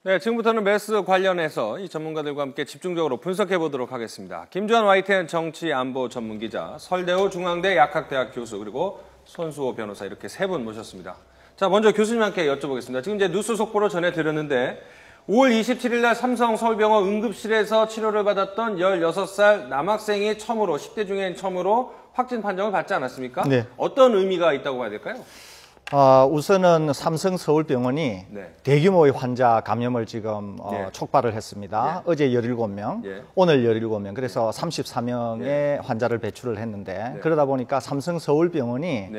네, 지금부터는 메르스 관련해서 이 전문가들과 함께 집중적으로 분석해 보도록 하겠습니다. 김주환 YTN 정치안보 전문기자, 설대우 중앙대 약학대학 교수, 그리고 손수호 변호사 이렇게 세 분 모셨습니다. 자, 먼저 교수님께 여쭤보겠습니다. 지금 이제 뉴스 속보로 전해드렸는데 5월 27일 날 삼성 서울병원 응급실에서 치료를 받았던 16살 남학생이 처음으로, 10대 중에 처음으로 확진 판정을 받지 않았습니까? 네. 어떤 의미가 있다고 봐야 될까요? 우선은 삼성 서울병원이 대규모의 환자 감염을 지금 촉발을 했습니다. 어제 17명, 오늘 17명, 그래서 34명의 환자를 배출을 했는데 그러다 보니까 삼성 서울병원이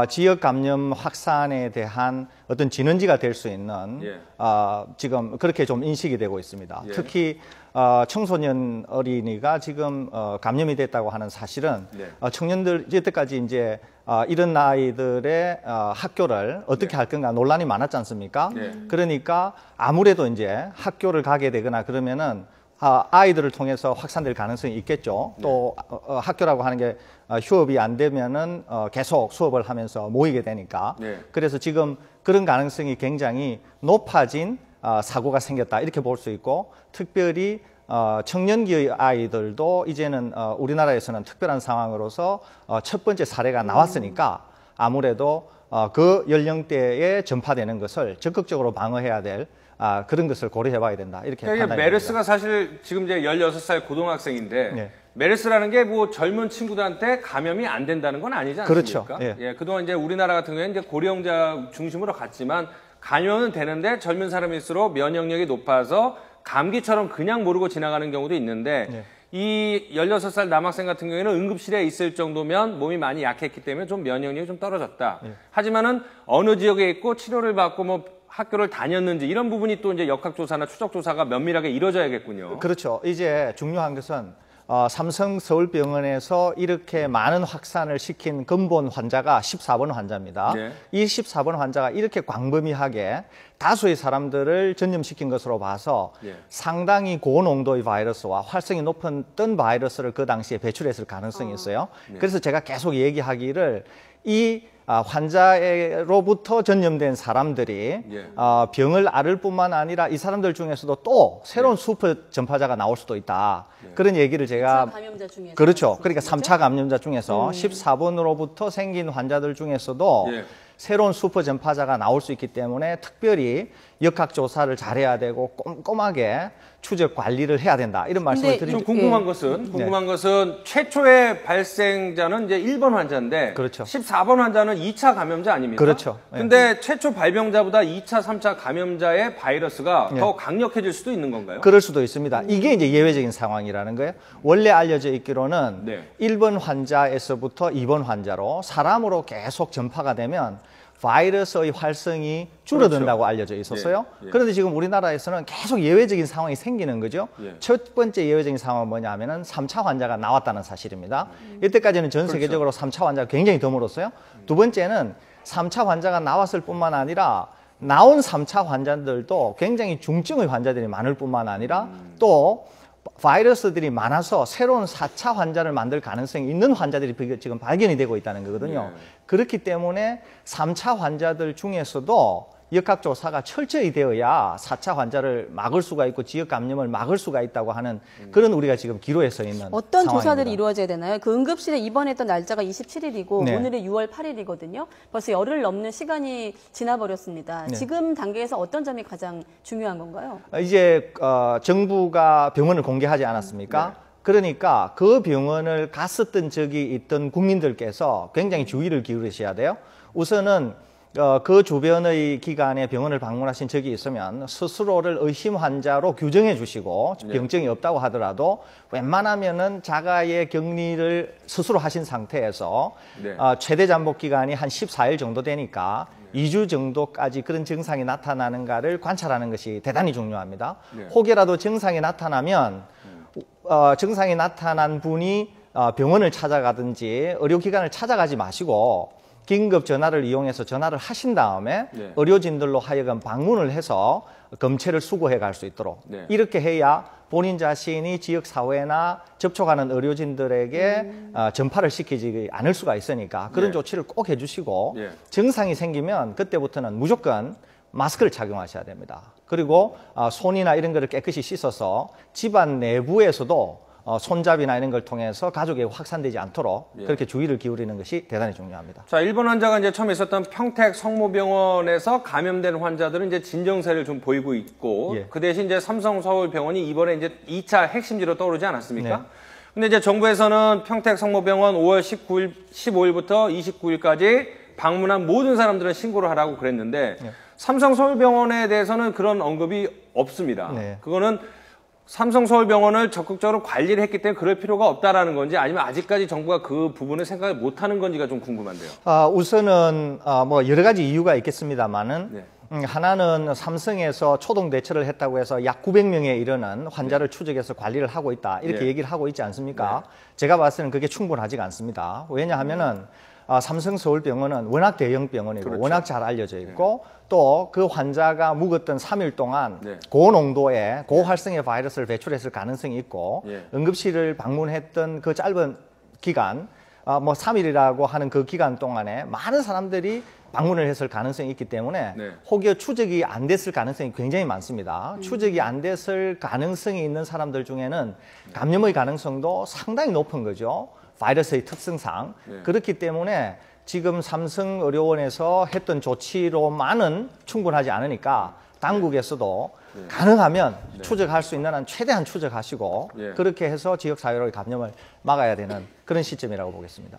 지역 감염 확산에 대한 어떤 진원지가 될 수 있는 지금 그렇게 좀 인식이 되고 있습니다. 특히 청소년 어린이가 지금 감염이 됐다고 하는 사실은 청년들 이때까지 이제 이런 아이들의 학교를 어떻게 할 건가 논란이 많았지 않습니까? 그러니까 아무래도 이제 학교를 가게 되거나 그러면은 아이들을 통해서 확산될 가능성이 있겠죠. 또 학교라고 하는 게 휴업이 안 되면은 계속 수업을 하면서 모이게 되니까. 그래서 지금 그런 가능성이 굉장히 높아진 사고가 생겼다 이렇게 볼 수 있고, 특별히 청년기의 아이들도 이제는 우리나라에서는 특별한 상황으로서 첫 번째 사례가 나왔으니까 아무래도 그 연령대에 전파되는 것을 적극적으로 방어해야 될 그런 것을 고려해 봐야 된다 이렇게 그러니까 메르스가 사실 지금 이제 16살 고등학생인데 메르스라는 게 뭐 젊은 친구들한테 감염이 안 된다는 건 아니지 않습니까? 그렇죠. 예, 그동안 이제 우리나라 같은 경우에는 이제 고령자 중심으로 갔지만 감염은 되는데 젊은 사람일수록 면역력이 높아서 감기처럼 그냥 모르고 지나가는 경우도 있는데 이 16살 남학생 같은 경우에는 응급실에 있을 정도면 몸이 많이 약했기 때문에 좀 면역력이 좀 떨어졌다. 하지만은 어느 지역에 있고 치료를 받고 뭐 학교를 다녔는지 이런 부분이 또 이제 역학조사나 추적조사가 면밀하게 이루어져야겠군요. 그렇죠. 이제 중요한 것은 삼성 서울병원에서 이렇게 많은 확산을 시킨 근본 환자가 14번 환자입니다. 이 14번 환자가 이렇게 광범위하게 다수의 사람들을 전염시킨 것으로 봐서 상당히 고농도의 바이러스와 활성이 높은 떤 바이러스를 그 당시에 배출했을 가능성이 있어요. 그래서 제가 계속 얘기하기를 이 환자로부터 전염된 사람들이 병을 앓을 뿐만 아니라 이 사람들 중에서도 또 새로운 슈퍼 전파자가 나올 수도 있다. 그런 얘기를 제가 3차 감염자 중에서 그렇죠. 그러니까 3차 감염자 중에서 14번으로부터 생긴 환자들 중에서도 새로운 슈퍼 전파자가 나올 수 있기 때문에 특별히 역학조사를 잘해야 되고 꼼꼼하게 추적 관리를 해야 된다. 이런 말씀을 드리죠. 좀 궁금한 것은 최초의 발생자는 이제 1번 환자인데 14번 환자는 2차 감염자 아닙니까? 그렇죠. 근데 최초 발병자보다 2차, 3차 감염자의 바이러스가 더 강력해질 수도 있는 건가요? 그럴 수도 있습니다. 이게 이제 예외적인 상황이라는 거예요. 원래 알려져 있기로는 1번 환자에서부터 2번 환자로 사람으로 계속 전파가 되면 바이러스의 활성이 줄어든다고 알려져 있었어요. 그런데 지금 우리나라에서는 계속 예외적인 상황이 생기는 거죠. 첫 번째 예외적인 상황은 뭐냐면은 3차 환자가 나왔다는 사실입니다. 이때까지는 전 세계적으로 3차 환자가 굉장히 드물었어요. 두 번째는 3차 환자가 나왔을 뿐만 아니라 나온 3차 환자들도 굉장히 중증의 환자들이 많을 뿐만 아니라 또 바이러스들이 많아서 새로운 4차 환자를 만들 가능성이 있는 환자들이 지금 발견이 되고 있다는 거거든요. 그렇기 때문에 3차 환자들 중에서도 역학조사가 철저히 되어야 4차 환자를 막을 수가 있고 지역 감염을 막을 수가 있다고 하는 그런 우리가 지금 기로에 서 있는 어떤 상황입니다. 조사들이 이루어져야 되나요? 그 응급실에 입원했던 날짜가 27일이고 오늘이 6월 8일이거든요. 벌써 열흘 넘는 시간이 지나버렸습니다. 지금 단계에서 어떤 점이 가장 중요한 건가요? 이제 정부가 병원을 공개하지 않았습니까? 그러니까 그 병원을 갔었던 적이 있던 국민들께서 굉장히 주의를 기울이셔야 돼요. 우선은 그 주변의 기관에 병원을 방문하신 적이 있으면 스스로를 의심 환자로 규정해 주시고 병증이 없다고 하더라도 웬만하면은 자가의 격리를 스스로 하신 상태에서 최대 잠복 기간이 한 14일 정도 되니까 2주 정도까지 그런 증상이 나타나는가를 관찰하는 것이 대단히 중요합니다. 혹여라도 증상이 나타나면 증상이 나타난 분이 병원을 찾아가든지 의료기관을 찾아가지 마시고 긴급 전화를 이용해서 전화를 하신 다음에 의료진들로 하여금 방문을 해서 검체를 수거해 갈 수 있도록 이렇게 해야 본인 자신이 지역사회나 접촉하는 의료진들에게 전파를 시키지 않을 수가 있으니까 그런 조치를 꼭 해주시고 증상이 생기면 그때부터는 무조건 마스크를 착용하셔야 됩니다. 그리고 손이나 이런 거를 깨끗이 씻어서 집안 내부에서도 손잡이나 이런 걸 통해서 가족에게 확산되지 않도록 그렇게 주의를 기울이는 것이 대단히 중요합니다. 자, 일본 환자가 이제 처음 있었던 평택 성모병원에서 감염된 환자들은 이제 진정세를 좀 보이고 있고 그 대신 이제 삼성서울병원이 이번에 이제 2차 핵심지로 떠오르지 않았습니까? 근데 이제 정부에서는 평택 성모병원 5월 15일부터 29일까지 방문한 모든 사람들은 신고를 하라고 그랬는데 삼성서울병원에 대해서는 그런 언급이 없습니다. 그거는 삼성서울병원을 적극적으로 관리를 했기 때문에 그럴 필요가 없다라는 건지 아니면 아직까지 정부가 그 부분을 생각을 못하는 건지가 좀 궁금한데요. 우선은 뭐 여러 가지 이유가 있겠습니다만은 하나는 삼성에서 초동 대처를 했다고 해서 약 900명에 이르는 환자를 추적해서 관리를 하고 있다 이렇게 얘기를 하고 있지 않습니까? 제가 봤을 때는 그게 충분하지가 않습니다. 왜냐하면은 삼성서울병원은 워낙 대형 병원이고 워낙 잘 알려져 있고 또 그 환자가 묵었던 3일 동안 고농도의 고활성의 바이러스를 배출했을 가능성이 있고 응급실을 방문했던 그 짧은 기간 뭐 3일이라고 하는 그 기간 동안에 많은 사람들이 방문을 했을 가능성이 있기 때문에 혹여 추적이 안 됐을 가능성이 굉장히 많습니다. 추적이 안 됐을 가능성이 있는 사람들 중에는 감염의 가능성도 상당히 높은 거죠. 바이러스의 특성상. 그렇기 때문에 지금 삼성의료원에서 했던 조치로만은 충분하지 않으니까 당국에서도 가능하면 추적할 수 있는 한 최대한 추적하시고 그렇게 해서 지역사회로의 감염을 막아야 되는 그런 시점이라고 보겠습니다.